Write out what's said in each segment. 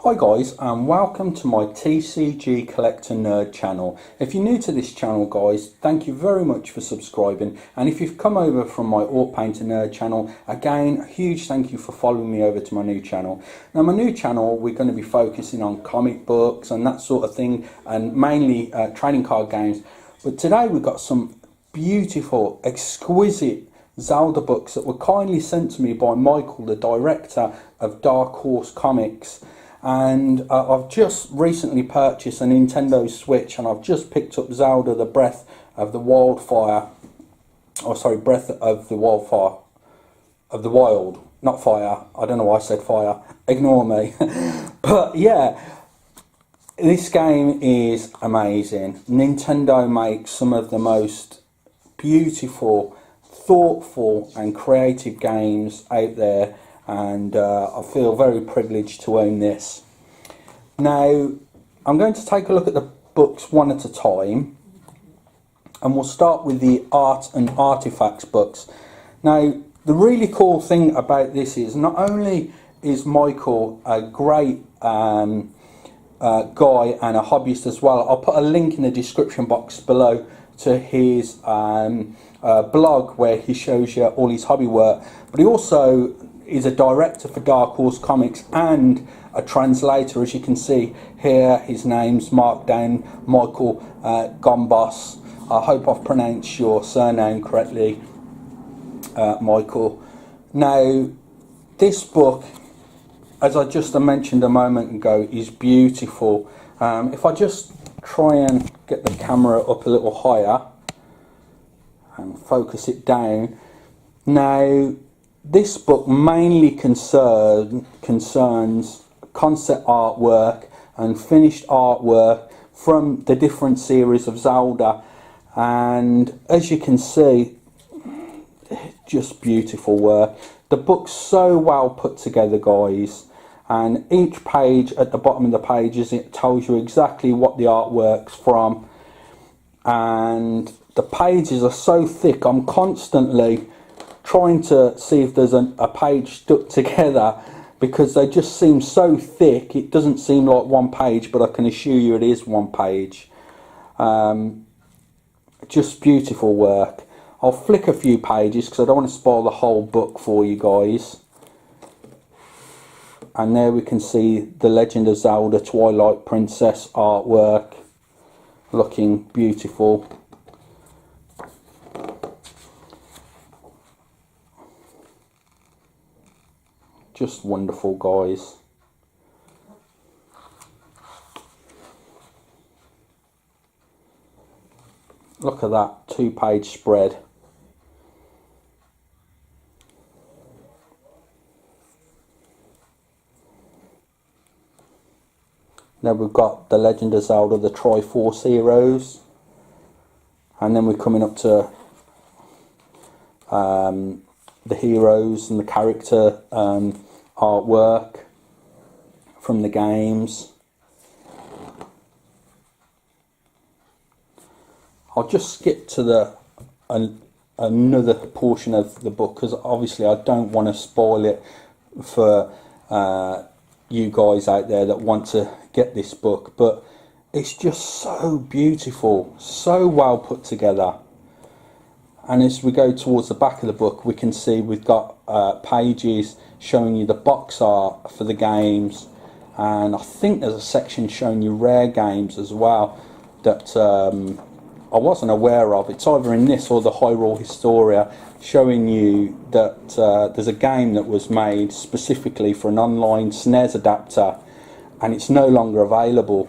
Hi guys, and welcome to my TCG Collector Nerd channel. If you're new to this channel guys, thank you very much for subscribing, and if you've come over from my Art Painter Nerd channel, again a huge thank you for following me over to my new channel. Now my new channel, we're going to be focusing on comic books and that sort of thing, and mainly trading card games, but today we've got some beautiful, exquisite Zelda books that were kindly sent to me by Michael, the director of Dark Horse Comics. And I've just recently purchased a Nintendo Switch, and I've just picked up Zelda: The Breath of the Wildfire. Oh, sorry, Breath of the Wildfire. Of the Wild, not fire. I don't know why I said fire. Ignore me. But yeah, this game is amazing. Nintendo makes some of the most beautiful, thoughtful and creative games out there, and I feel very privileged to own this. Now I'm going to take a look at the books one at a time, and we'll start with the Art and Artifacts books. Now the really cool thing about this is not only is Michael a great guy and a hobbyist as well. I'll put a link in the description box below to his blog where he shows you all his hobby work, but he also is a director for Dark Horse Comics and a translator. As you can see here, his name's marked down, Michael Gombos. I hope I've pronounced your surname correctly, Michael. Now this book, as I just mentioned a moment ago, is beautiful. If I just try and get the camera up a little higher and focus it down. Now this book mainly concerns concept artwork and finished artwork from the different series of Zelda, and as you can see, just beautiful work. The book's so well put together guys, and each page at the bottom of the pages, it tells you exactly what the artwork's from, and the pages are so thick I'm constantly trying to see if there's a page stuck together, because they just seem so thick. It doesn't seem like one page, but I can assure you it is one page. Just beautiful work. I'll flick a few pages because I don't want to spoil the whole book for you guys. And there we can see the Legend of Zelda Twilight Princess artwork, looking beautiful. Just wonderful guys. Look at that 2-page spread. Then we've got the Legend of Zelda, the Triforce Heroes, and then we're coming up to the heroes and the character artwork from the games. I'll just skip to another portion of the book because obviously I don't want to spoil it for you guys out there that want to get this book, but it's just so beautiful, so well put together. And as we go towards the back of the book, we can see we've got pages showing you the box art for the games, and I think there's a section showing you rare games as well that I wasn't aware of. It's either in this or the Hyrule Historia, showing you that there's a game that was made specifically for an online SNES adapter, and it's no longer available.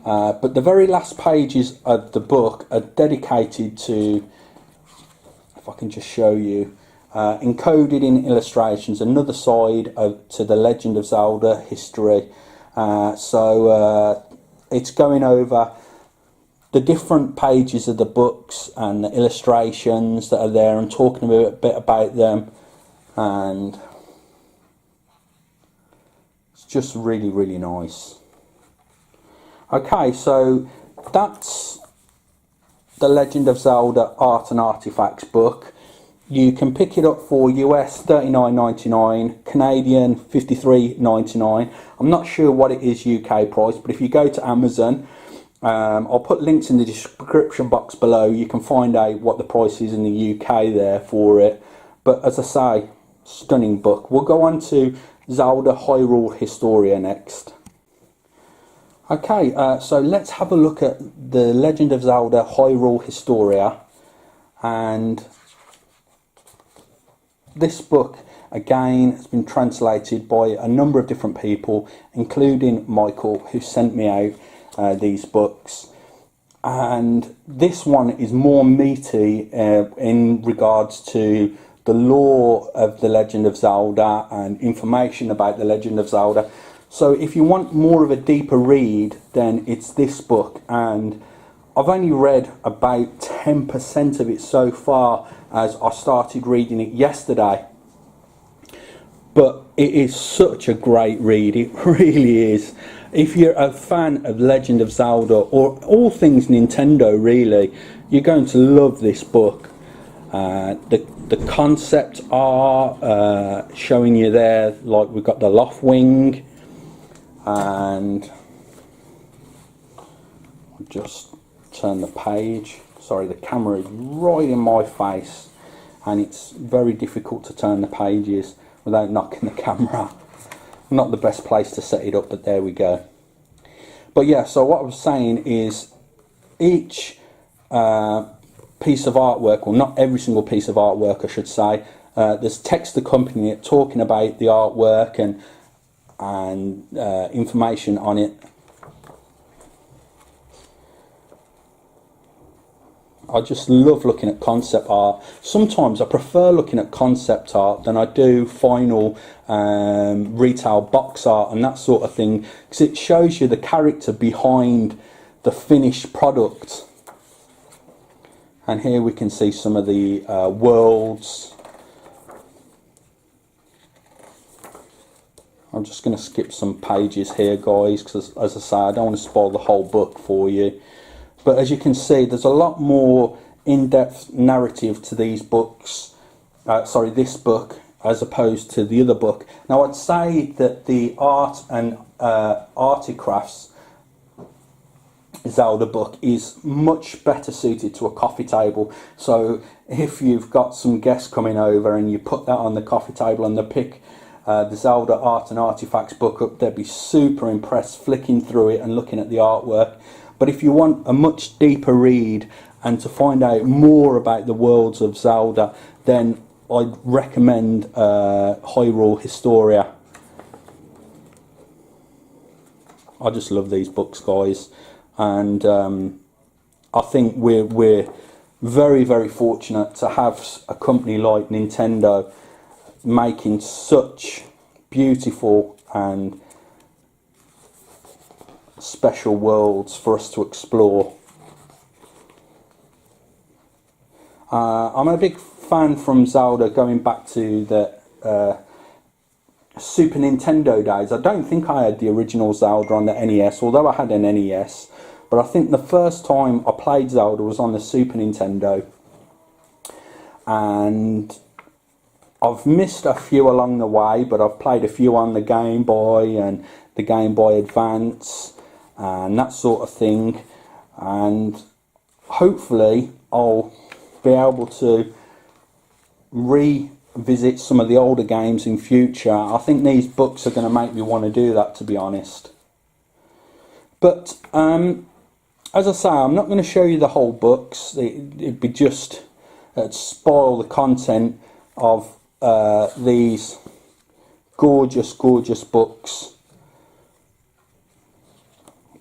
But the very last pages of the book are dedicated to, if I can just show you, encoded in illustrations, another side to the Legend of Zelda history. So it's going over the different pages of the books and the illustrations that are there and talking a bit about them, and it's just really, really nice. Okay, so that's the Legend of Zelda Art and Artifacts book. You can pick it up for US $39.99, Canadian $53.99. I'm not sure what it is UK price, but if you go to Amazon, I'll put links in the description box below. You can find out what the price is in the UK there for it. But as I say, stunning book. We'll go on to Zelda Hyrule Historia next. Okay, so let's have a look at the Legend of Zelda Hyrule Historia. And this book, again, has been translated by a number of different people, including Michael, who sent me out these books. And this one is more meaty in regards to the lore of the Legend of Zelda and information about the Legend of Zelda. So if you want more of a deeper read, then it's this book. And I've only read about 10% of it so far, as I started reading it yesterday. But it is such a great read, it really is. If you're a fan of Legend of Zelda, or all things Nintendo really, you're going to love this book. The concept art showing you there, like we've got the Loft Wing, and I'll just turn the page. Sorry, the camera is right in my face and it's very difficult to turn the pages without knocking the camera. Not the best place to set it up, but there we go. But yeah, so what I was saying is each piece of artwork, or not every single piece of artwork I should say, there's text accompanying it talking about the artwork and information on it. I just love looking at concept art. Sometimes I prefer looking at concept art than I do final retail box art and that sort of thing, because it shows you the character behind the finished product. And here we can see some of the worlds. I'm just going to skip some pages here, guys, because as I say, I don't want to spoil the whole book for you. But as you can see, there's a lot more in-depth narrative to these books, this book, as opposed to the other book. Now, I'd say that the art and articrafts Zelda book is much better suited to a coffee table. So if you've got some guests coming over and you put that on the coffee table and they pick the Zelda Art and Artifacts book up, they'd be super impressed flicking through it and looking at the artwork. But if you want a much deeper read and to find out more about the worlds of Zelda, then I'd recommend Hyrule Historia. I just love these books, guys, and I think we're very, very fortunate to have a company like Nintendo making such beautiful and special worlds for us to explore. I'm a big fan from Zelda going back to the Super Nintendo days. I don't think I had the original Zelda on the NES, although I had an NES, but I think the first time I played Zelda was on the Super Nintendo, and I've missed a few along the way, but I've played a few on the Game Boy and the Game Boy Advance and that sort of thing, and hopefully I'll be able to revisit some of the older games in future. I think these books are going to make me want to do that, to be honest. But as I say, I'm not going to show you the whole books. It'd be just spoil the content of these gorgeous books.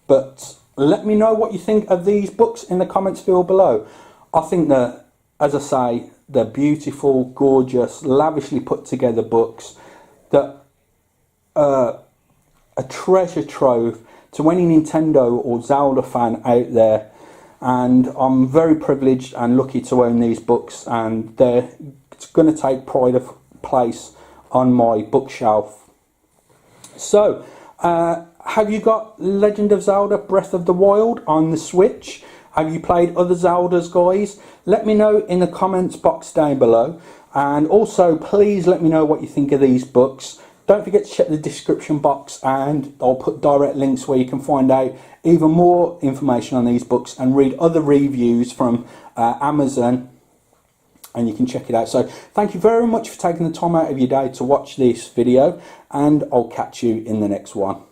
But let me know what you think of these books in the comments field below. I think that, as I say, they're beautiful, gorgeous, lavishly put together books that are a treasure trove to any Nintendo or Zelda fan out there. And I'm very privileged and lucky to own these books, and they're going to take pride of place on my bookshelf. So, have you got Legend of Zelda Breath of the Wild on the Switch? Have you played other Zeldas, guys? Let me know in the comments box down below. And also, please let me know what you think of these books. Don't forget to check the description box, and I'll put direct links where you can find out even more information on these books and read other reviews from Amazon, and you can check it out. So thank you very much for taking the time out of your day to watch this video, and I'll catch you in the next one.